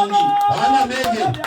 mangi. Ana mengi.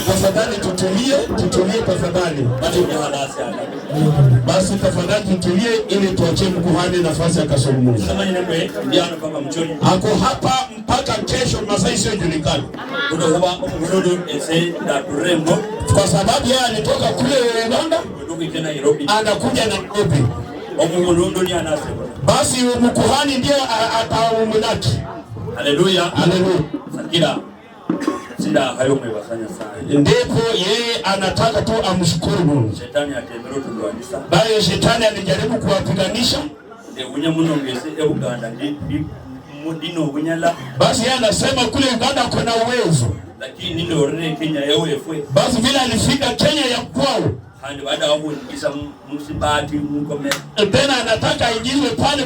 Tafadhali tutulie tafadhali. Basi tafadhali tutulie ili tuachie mkuhani nafasi akazungumza. Ako hapa mpaka kesho masaa isiyojulikana. Kwa sababu yeye alitoka kule Lwanda anakuja Nairobi. Basi mkuhani ndiye ataumulaki. Haleluya. Haleluya. Sakira. Sida hayo mwebasanya sana. Ndipo yeye anataka tu amshukuru Mungu. Shetani atembero tulwanisa. Baye shetani alijaribu kuwapiganisha. Unya muno ngese Uganda ndi mudino unyala. Basi yeye anasema kule Uganda kuna uwezo. Lakini ndio rene Kenya yewe fwe. Basi vile alifika Kenya ya kwao. Hadi baada ya hapo nikisa msibati mkome. Tena anataka aingizwe pale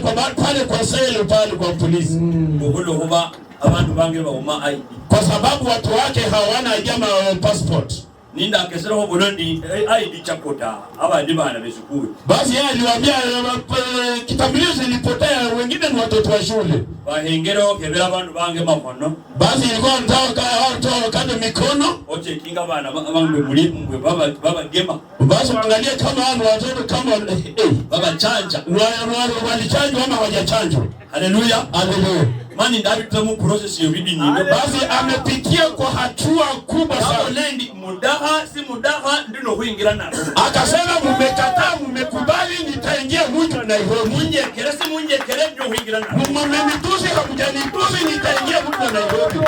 kwa sele pale kwa polisi. Ngogo hoba abantu bange ba uma ID. Kwa sababu watu wake hawana jama passport. Ninda akesera ho Burundi ID chakota abandi bana besukuru. Basi yeye aliwaambia kitambulisho zilipotea, wengine ni watoto wa shule. Bahengero kebera abantu bange makono. Basi ilikuwa nitaka watu kando mikono. Oche kinga bana bange muri mwe baba gema. Basi angalia kama hao watoto kama baba chanja. Walichanjwa ama hawajachanjwa. Haleluya. Haleluya. Mani ndabita mu process yo bidi nyingi. Basi amepitia kwa hatua kubwa sana. Lendi mudaha si mudaha ndino kuingira nalo. Akasema mmekataa, mmekubali nitaingia mtu Nairobi. Munye kere ndio kuingira nalo. Mmenitusi hamjanitusi nitaingia mtu Nairobi.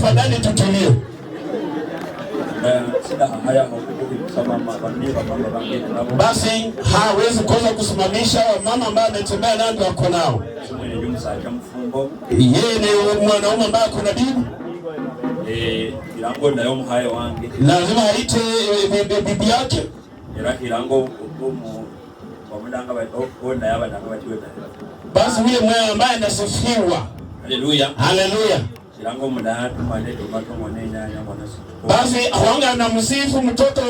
tafadhali tutulie. Basi hawezi kosa kusimamisha wamama ambao ametembea nao wako nao. Yeye ni mwanaume ambaye kuna bibi. Lazima aite bibi yake. Basi huyo mwana ambaye anasifiwa. Haleluya. Haleluya. Basi awanga anamsifu mtoto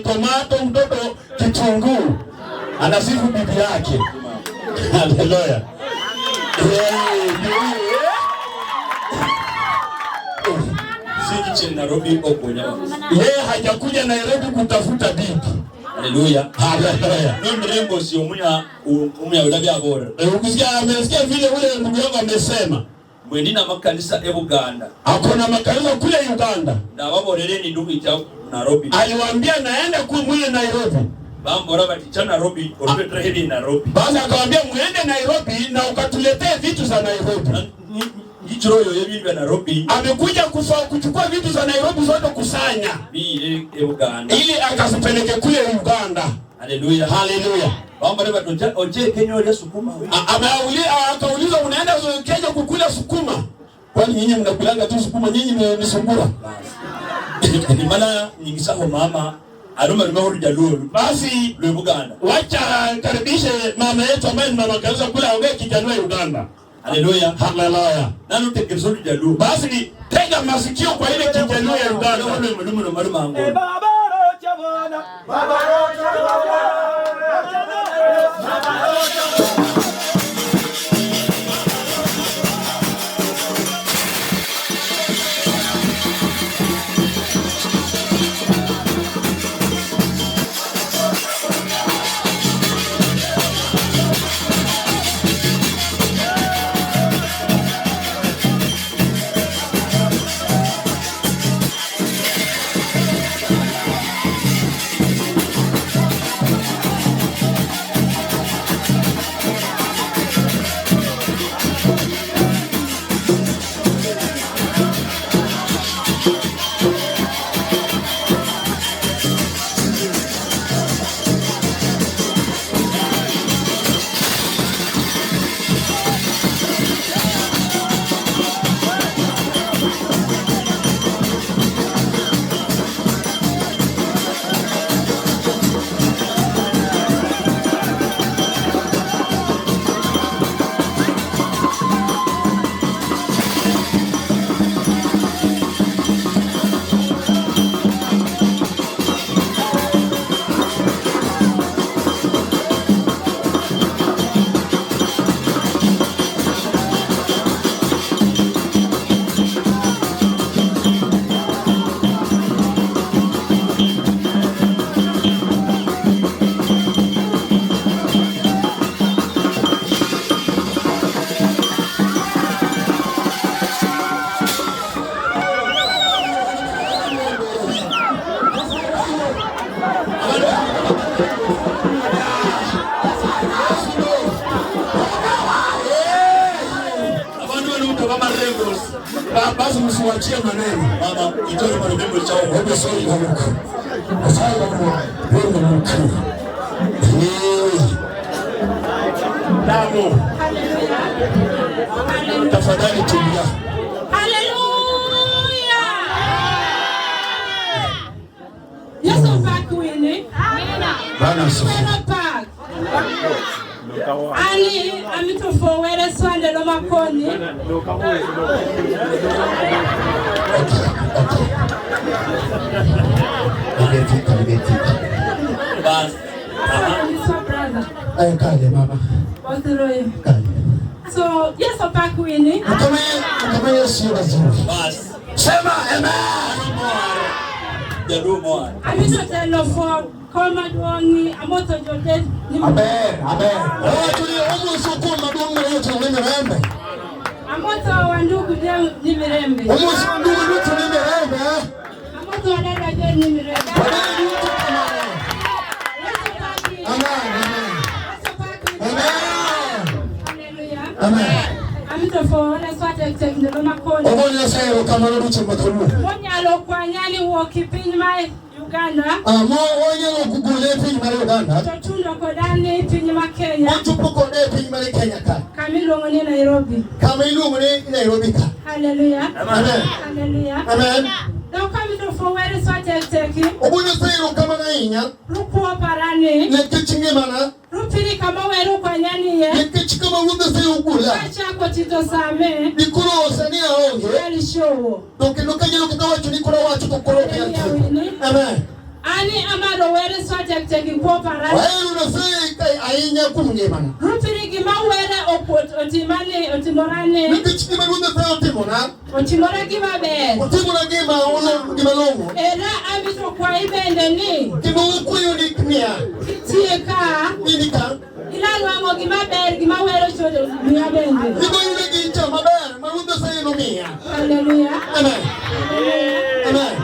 tomato, mtoto kitunguu. Anasifu bibi yake. Haleluya. Yeye hajakuja Nairobi kutafuta bibi. Haleluya. Haleluya. Mrembo si umuya ulabya bora. Ukisikia amesikia vile ule ndugu yangu amesema. Mwendina makanisa Uganda. Hakuna makanisa kule Uganda. Na waborere ni ndugu ita Nairobi. Aliwaambia naenda kule Nairobi. Bambora baticha Nairobi, orbetra hili Nairobi. Basi akamwambia muende Nairobi na ukatuletee vitu za Nairobi. Ichroyo yebi vya Nairobi. Amekuja kuchukua vitu za Nairobi zote kusanya. Bi Uganda. Ili akasipeleke kule Uganda. Haleluya. Haleluya. Bambora batoja oje Kenya ile sukuma. Akauliza unaenda Kenya kukula sukuma? Kwani nyinyi mnakulanga tu sukuma, nyinyi ni sungura? Ni maana nyingisaho mama Aruma rumahuru jaluo. Basi Uganda. Wacha karibishe mama yetu ambaye ni mama kanisa kule aongee Kijaluo Uganda. Haleluya. Haleluya. Nanu tekesori jaluo. Basi tega masikio kwa ile Kijaluo ya Uganda. Wale mlumu marumango. Babaro chabona. Babaro chabona. Babaro chabona. Basi msiwachie maneno. Mama, itoro marumbo chao. Hebu sori huko. Asante kwa Mungu mkuu. Damu. Tafadhali tulia. Haleluya. Yesu pakuini. Amina. Bwana asifiwe. Ali amitofowele swande lo makoni. Bas. Kale mama. Kale. So Yesu pakuini. Kama Yesu wazuri. Bas. Sema amen. Jaluo moa. Amitotelo for koma duongi amoto jote. Amen. Amen. Tulio humu sukuma duongo yote ni mirembe. Amoto wa ndugu ni mirembe. Humu ndugu yote ni mirembe. Amoto wa dada je ni mirembe. Amen. Amen. I'm to for let's watch tek ndelo makoni. Obona sayo kamano duche makalu. Monyalo kwanyali woki piny ma Uganda. Mo wonyalo kugule piny mar Uganda. Totundo kodane piny ma Kenya. Otupo kode piny mar Kenya ka. Kamiluongo ni Nairobi. Kamiluongo ni Nairobi ka. Hallelujah. Amen. Hallelujah. Amen. Don't come to for where is what take. Obona sayo kamano inya. Rupo parane. Nekichinge mana. Rupiri kama weru kwanyani ye. Nekichika mawuga sayo gula. Acha ko tito same. Nikuro osani aonge. Eli show. Donc nokanyelo kitawa chunikuro wacho kokoro kyatu. Amen. Ani amado were sote teki kwa parani. Wae unasei kai ainya kumngemana. Rupiri kima were opot otimane otimorane. Nikichiki maruda sayo timona. Otimora kima be. Otimora kima ulo kima longo. Era amito kwa ibende ni. Kima ukuyo ni kimia. Kitie ka. Inika. Ilalo amo kima be kima were chote miya bende. Niko yule kicha maber maruda sayo no mia. Hallelujah. Amen. Amen.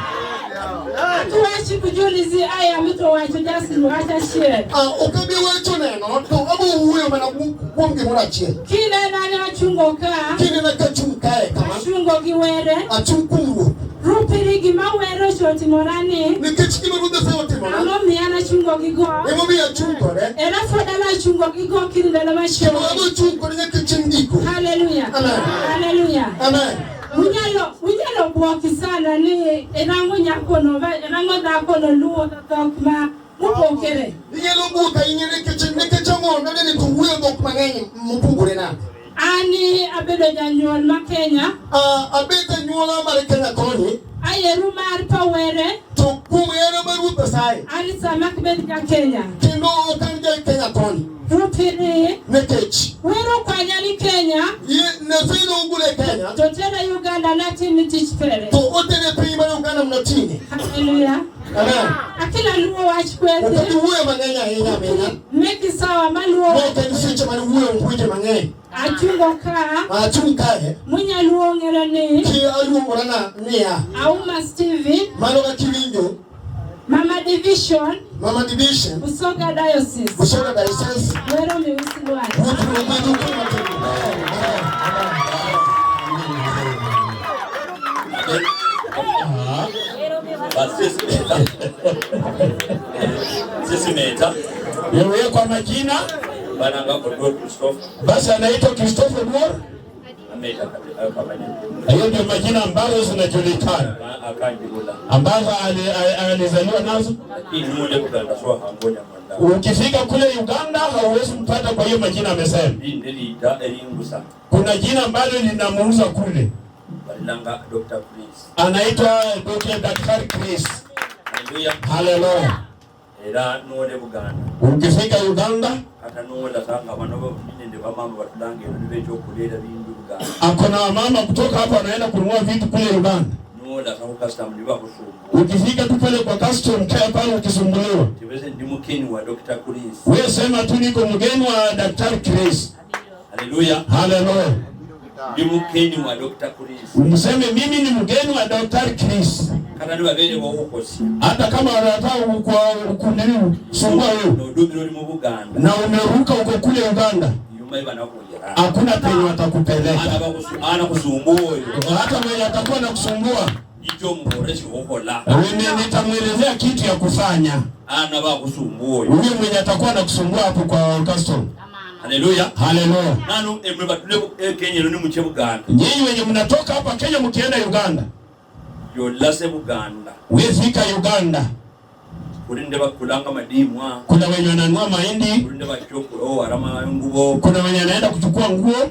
Tuwachi kujulizi aya mito wacho jasi wacha share. Okabi wacho neno to abo uwe mana kuomge mora chie. Kine nani achungo ka. Kine na kachunkae kama. Achungo giwere. Achunkungu. Rupiri gima were shoti morani. Nikichiki maruda sayo timona. Amo miyana chungo gigo. Emo miya chungo re. Era fodala chungo gigo kinde la masho. Kima abo chungo ni kichindiko. Hallelujah. Amen. Hallelujah. Amen. Unyalo buoki sana ni enango nyakono dakono luo dokma mupokere. Inyalo buka inyere kichango nane ni tuwe dokma ngenyi mpungure na. Ani abedo janyuol ma Kenya. Abeta nyuola mara Kenya koni. Ayeru mar pawere. To kumwere maru pesai. Ani samak bedi ka Kenya. Kino okanje Kenya koni. Rupiri. Nekechi. Wero kwanyali Kenya. Ye nesino ungule Kenya. Totela Uganda natini tichpere. To otene prima Uganda mnatini. Hallelujah. Amen. Akila luo wachkwete. Ukati uwe mangenya hinya mena. Meki sawa maluo. Mwaka nisiche mani uwe mkwite mangenya. Achungo ka. Achunkae. Munya luo ngerani. Ki aluo morana nia. Auma Stevie. Maloga kivinyo. Mama Division. Mama Division. Busoga Diocese. Busoga Diocese. Wero miwisi Lwanda. Wutu mwedu kuma tenu. Sisi meta. Yewe kwa majina. Bananga kwa Christophe. Basi anaitwa Christophe Moore. Ameta kwa majina. Hayo ndio majina ambazo zinajulikana. Ambazo alizaliwa nazo. Ukifika kule Uganda hauwezi mpata kwa hiyo majina amesema. Kuna jina ambalo linamuuza kule. Anaitwa Dr. Chris. Hallelujah. Ukifika Uganda akona mama kutoka hapa anaenda kununua vitu kule Uganda. Ukifika tu pale kwa custom care pale ukisumbuliwa. Wewe sema tu niko mgeni wa Dr. Chris. Hallelujah. Hallelujah. Ndi mgeni wa Dr. Chris. Umseme mimi ni mgeni wa Dr. Chris. Kana ni wabere wa ukosi. Hata kama unataka ukundiliwa sungwa wewe. Na umeruka uko kule Uganda. Hakuna penye watakupeleka. Ana kusumbua. Hata mwenye atakuwa na kusumbua. Icho mboreshi hokola. Wewe nitamwelezea kitu ya kufanya. Ana ba kusumbua. Huyo mwenye atakuwa na kusumbua hapo kwa custom. Hallelujah. Hallelujah. Nanu emwe batule Kenya ni muche Buganda. Nyinyi wenye mnatoka hapa Kenya mkienda Uganda. Yo lase Buganda. Wewe fika Uganda. Kulinde bakulanga madimwa. Kuna wenye wananunua mahindi. Kulinde bachoko arama nguo. Kuna wenye anaenda kuchukua nguo.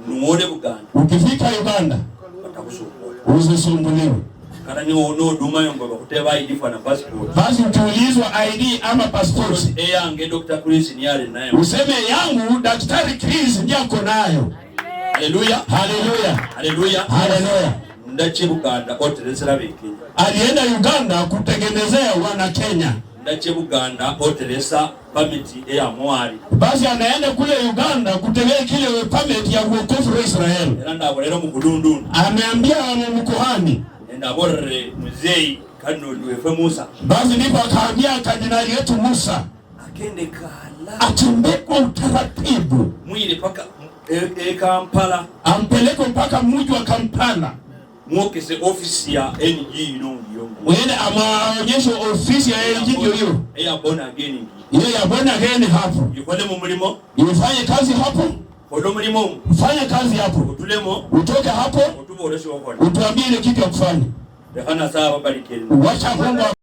Nuone Buganda. Ukifika Uganda batakusumbua. Usisumbuliwe. Kana ni ono duma yomba bakuteba ID na passport. Basi ukiulizwa ID ama passport. Yange Dr. Chris ni yale naye. Useme yangu Daktari Chris ndiye ako nayo. Hallelujah. Hallelujah. Hallelujah. Hallelujah. Ndache Buganda otelesera biki. Alienda Uganda kutengenezea wana Kenya. Ndache Buganda otelesa permit ya mwari. Basi anaenda kule Uganda kutengeneza kile permit ya wokovu wa Israeli. Nenda bolero mukudundu. Ameambia mkuhani. Nenda borre muzei kanu wefe Musa. Basi ndipo akaambia kardinali yetu Musa. Akende kala. Atembee kwa utaratibu. Mwili paka Kampala. Ampe upelekwe mpaka mji wa Kampala. Mwokese ofisi ya NG yongo. Uende amaonyesho ofisi ya NG hiyo. Ya born again. Hiyo ya born again hapo. Yikole mu mulimo. Ifanye kazi hapo. Kodo mulimo. Fanya kazi hapo. Utulemo. Utoke hapo. Utubo olesho wakona. Utuambie ile kitu ya kufanya. Hana sawa barikeni. Wacha Mungu